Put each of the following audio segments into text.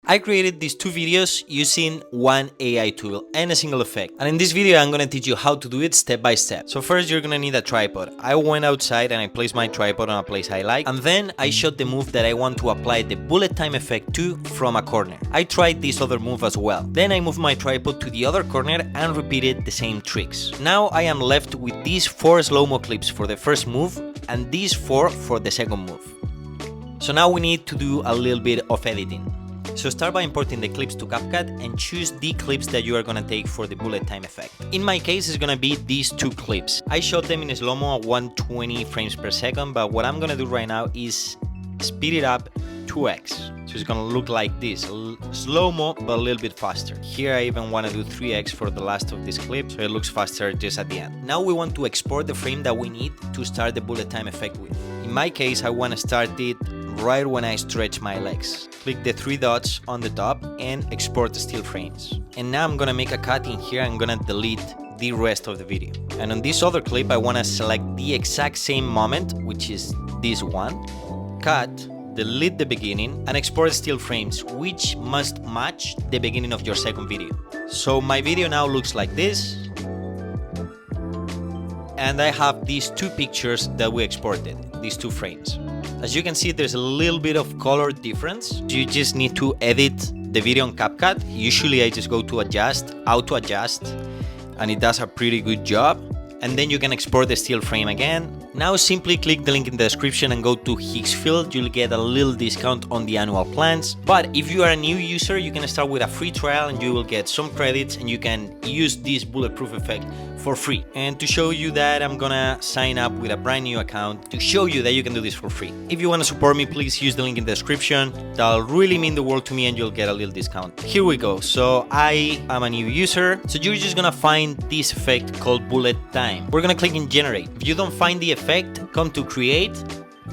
I created these 2 videos using one AI tool and a single effect. And in this video, I'm gonna teach you how to do it step by step. So first, you're gonna need a tripod. I went outside and I placed my tripod on a place I like. And then I shot the move that I want to apply the bullet time effect to from a corner. I tried this other move as well. Then I moved my tripod to the other corner and repeated the same tricks. Now I am left with these 4 slow-mo clips for the first move and these 4 for the second move. So now we need to do a little bit of editing. So start by importing the clips to CapCut and choose the clips that you are gonna take for the bullet time effect. In my case, it's gonna be these 2 clips. I shot them in slow-mo at 120 frames per second, but what I'm gonna do right now is speed it up 2x. So it's gonna look like this, slow-mo, but a little bit faster. Here I even wanna do 3x for the last of this clip, so it looks faster just at the end. Now we want to export the frame that we need to start the bullet time effect with. In my case, I wanna start it right when I stretch my legs. Click the 3 dots on the top and export the still frames. And now I'm gonna make a cut in here. I'm gonna delete the rest of the video. And on this other clip, I wanna select the exact same moment, which is this one, cut, delete the beginning, and export still frames, which must match the beginning of your second video. So my video now looks like this. And I have these 2 pictures that we exported, these 2 frames. As you can see, there's a little bit of color difference. You just need to edit the video on CapCut. Usually I just go to adjust, auto adjust, and it does a pretty good job. And then you can export the still frame again. Now simply click the link in the description and go to Hicksfield. You'll get a little discount on the annual plans. But if you are a new user, you can start with a free trial and you will get some credits and you can use this bulletproof effect for free. And to show you that, I'm gonna sign up with a brand new account to show you that you can do this for free. If you wanna support me, please use the link in the description. That'll really mean the world to me and you'll get a little discount. Here we go. So I am a new user. So you're just gonna find this effect called bullet time. We're gonna click in generate. If you don't find the effect, come to create,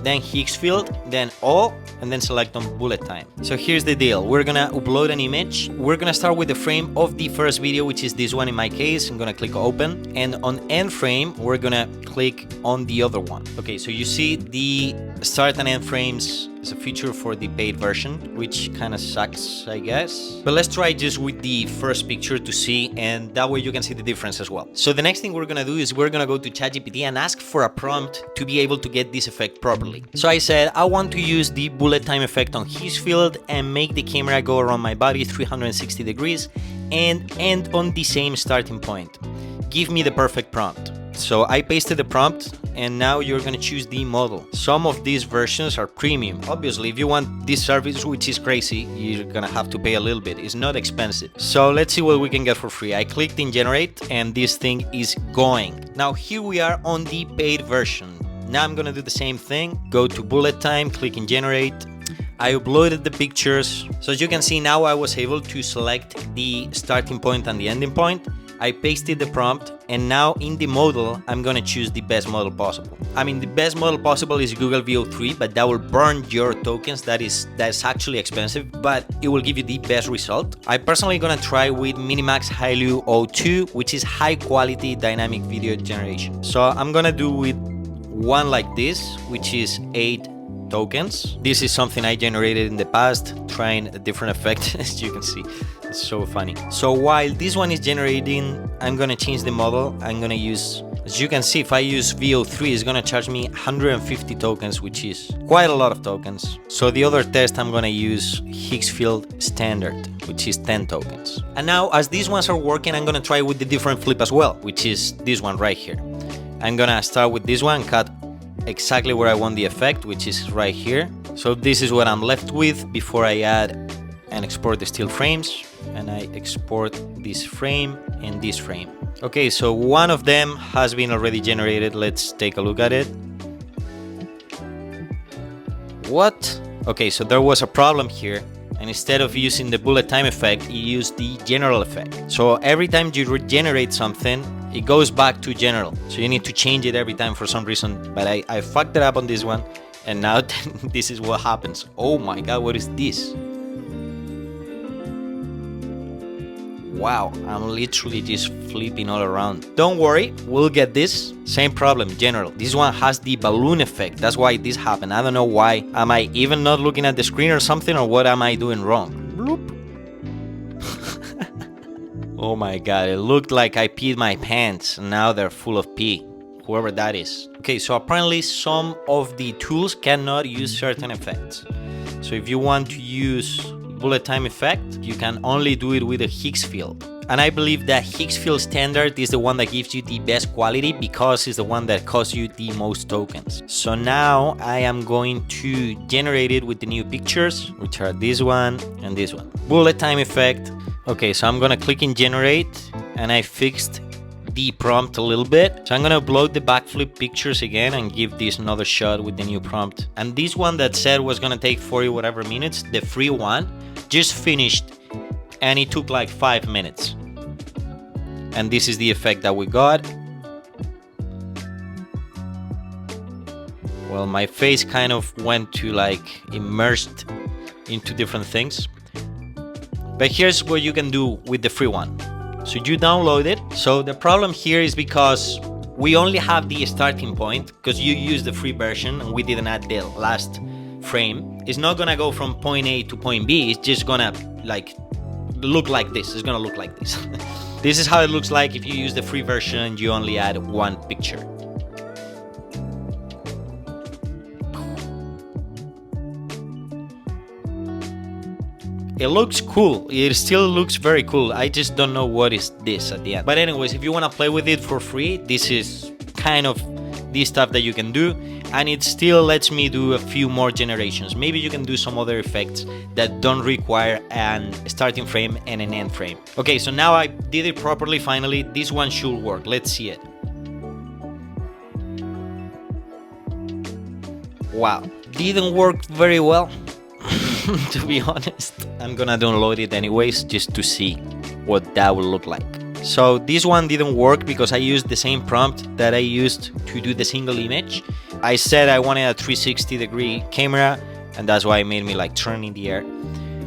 then Hicksfield, then all, and then select on bullet time. So here's the deal. We're gonna upload an image. We're gonna start with the frame of the first video, which is this one in my case. I'm gonna click open, and on end frame, we're gonna click on the other one. Okay, so you see the start and end frames is a feature for the paid version, which kind of sucks, I guess. But let's try just with the first picture to see, and that way you can see the difference as well. So the next thing we're gonna do is we're gonna go to ChatGPT and ask for a prompt to be able to get this effect properly. So I said, I want to use the bullet time effect on Hicksfield and make the camera go around my body 360 degrees and end on the same starting point. Give me the perfect prompt. So I pasted the prompt and now you're gonna choose the model. Some of these versions are premium. Obviously, if you want this service, which is crazy, you're gonna have to pay a little bit. It's not expensive. So let's see what we can get for free. I clicked in generate and this thing is going. Now here we are on the paid version. Now I'm gonna do the same thing. Go to bullet time, click in generate. I uploaded the pictures. So as you can see now, I was able to select the starting point and the ending point. I pasted the prompt, and now in the model, I'm gonna choose the best model possible. I mean, the best model possible is Google VO3, but that will burn your tokens. That's actually expensive, but it will give you the best result. I personally gonna try with Minimax Hailu 02, which is high quality dynamic video generation. So I'm gonna do with one like this, which is 8 tokens. This is something I generated in the past, trying a different effect, as you can see. It's so funny. So while this one is generating, I'm gonna change the model. I'm gonna use, as you can see, if I use VO3, it's gonna charge me 150 tokens, which is quite a lot of tokens. So the other test, I'm gonna use Hicksfield Standard, which is 10 tokens. And now, as these ones are working, I'm gonna try with the different flip as well, which is this one right here. I'm gonna start with this one, cut exactly where I want the effect, which is right here. So this is what I'm left with before I add and export the still frames. And I export this frame and this frame. Okay, so one of them has been already generated. Let's take a look at it. What? Okay, so there was a problem here. And instead of using the bullet time effect, you use the general effect. So every time you regenerate something, it goes back to general. So you need to change it every time for some reason. But I fucked it up on this one. And now this is what happens. Oh my God, what is this? Wow, I'm literally just flipping all around. Don't worry, we'll get this. Same problem, general. This one has the balloon effect. That's why this happened. I don't know why. Am I even not looking at the screen or something, or what am I doing wrong? Bloop. Oh my god, it looked like I peed my pants and now they're full of pee. Whoever that is. Okay, so apparently some of the tools cannot use certain effects. So if you want to use bullet time effect, you can only do it with a Hicksfield. And I believe that Hicksfield standard is the one that gives you the best quality because it's the one that costs you the most tokens. So now I am going to generate it with the new pictures, which are this one and this one. Bullet time effect. Okay, so I'm gonna click in generate and I fixed the prompt a little bit. So I'm gonna upload the backflip pictures again and give this another shot with the new prompt. And this one that said was gonna take 40 whatever minutes, the free one, just finished and it took like 5 minutes. And this is the effect that we got. Well, my face kind of went to like immersed into different things. But here's what you can do with the free one. So you download it. So the problem here is because we only have the starting point because you use the free version and we didn't add the last frame. It's not gonna go from point A to point B. It's just gonna like look like this. It's gonna look like this. This is how it looks like if you use the free version and you only add one picture. It looks cool. It still looks very cool. I just don't know what is this at the end. But anyways, if you want to play with it for free, this is kind of the stuff that you can do. And it still lets me do a few more generations. Maybe you can do some other effects that don't require an starting frame and an end frame. Okay, so now I did it properly finally. This one should work. Let's see it. Wow. Didn't work very well. To be honest, I'm gonna download it anyways just to see what that will look like. So this one didn't work because I used the same prompt that I used to do the single image. I said I wanted a 360-degree camera and that's why it made me like turn in the air.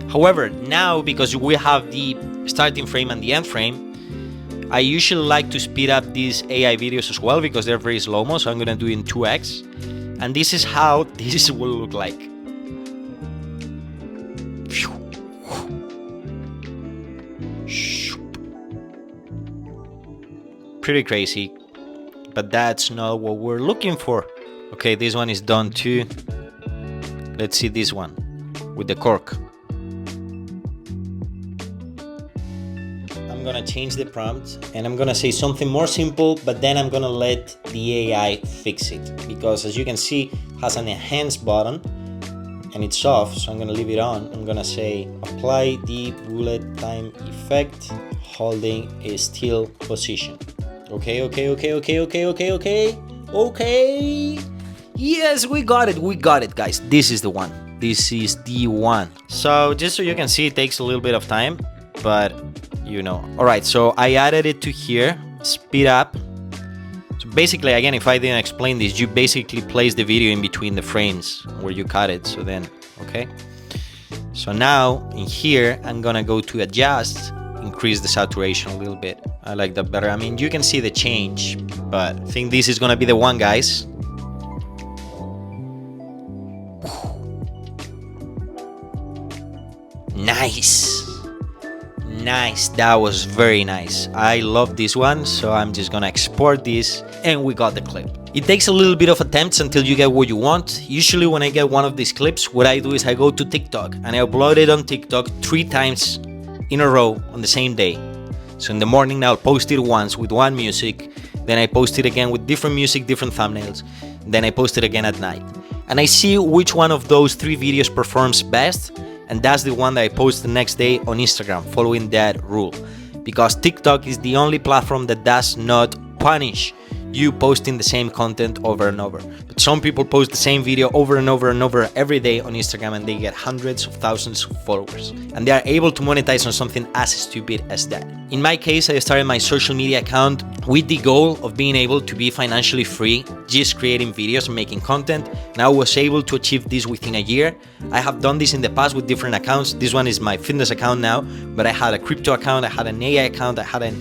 However, now because we have the starting frame and the end frame, I usually like to speed up these AI videos as well because they're very slow-mo, so I'm gonna do it in 2x. And this is how this will look like. Pretty crazy, but that's not what we're looking for. Okay, this one is done too. Let's see this one with the cork. I'm gonna change the prompt and I'm gonna say something more simple, but then I'm gonna let the AI fix it because as you can see, it has an enhance button and it's off, so I'm gonna leave it on. I'm gonna say apply the bullet time effect holding a still position. Okay. Yes, we got it, guys. This is the one. This is the one. So just so you can see, it takes a little bit of time, but you know. All right, so I added it to here, speed up. So basically, again, if I didn't explain this, you basically place the video in between the frames where you cut it. So then, okay. So now in here, I'm gonna go to adjust, increase the saturation a little bit. I like that better. I mean, you can see the change, but I think this is gonna be the one, guys. Nice, that was very nice. I love this one, so I'm just gonna export this and we got the clip. It takes a little bit of attempts until you get what you want. Usually when I get one of these clips, what I do is I go to TikTok and I upload it on TikTok 3 times in a row on the same day. So in the morning I'll post it once with one music, then I post it again with different music, different thumbnails, then I post it again at night. And I see which one of those 3 videos performs best, and that's the one that I post the next day on Instagram, following that rule. Because TikTok is the only platform that does not punish you posting the same content over and over. But some people post the same video over and over and over every day on Instagram and they get hundreds of thousands of followers. And they are able to monetize on something as stupid as that. In my case, I started my social media account with the goal of being able to be financially free, just creating videos and making content. And I was able to achieve this within a year. I have done this in the past with different accounts. This one is my fitness account now, but I had a crypto account, I had an AI account, I had a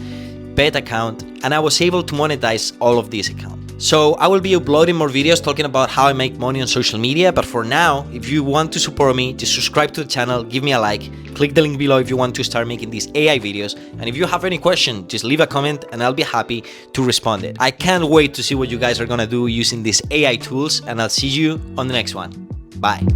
pet account, and I was able to monetize all of these accounts. So I will be uploading more videos talking about how I make money on social media, but for now, if you want to support me, just subscribe to the channel, give me a like, click the link below if you want to start making these AI videos, and if you have any question, just leave a comment and I'll be happy to respond it. I can't wait to see what you guys are gonna do using these AI tools, and I'll see you on the next one. Bye.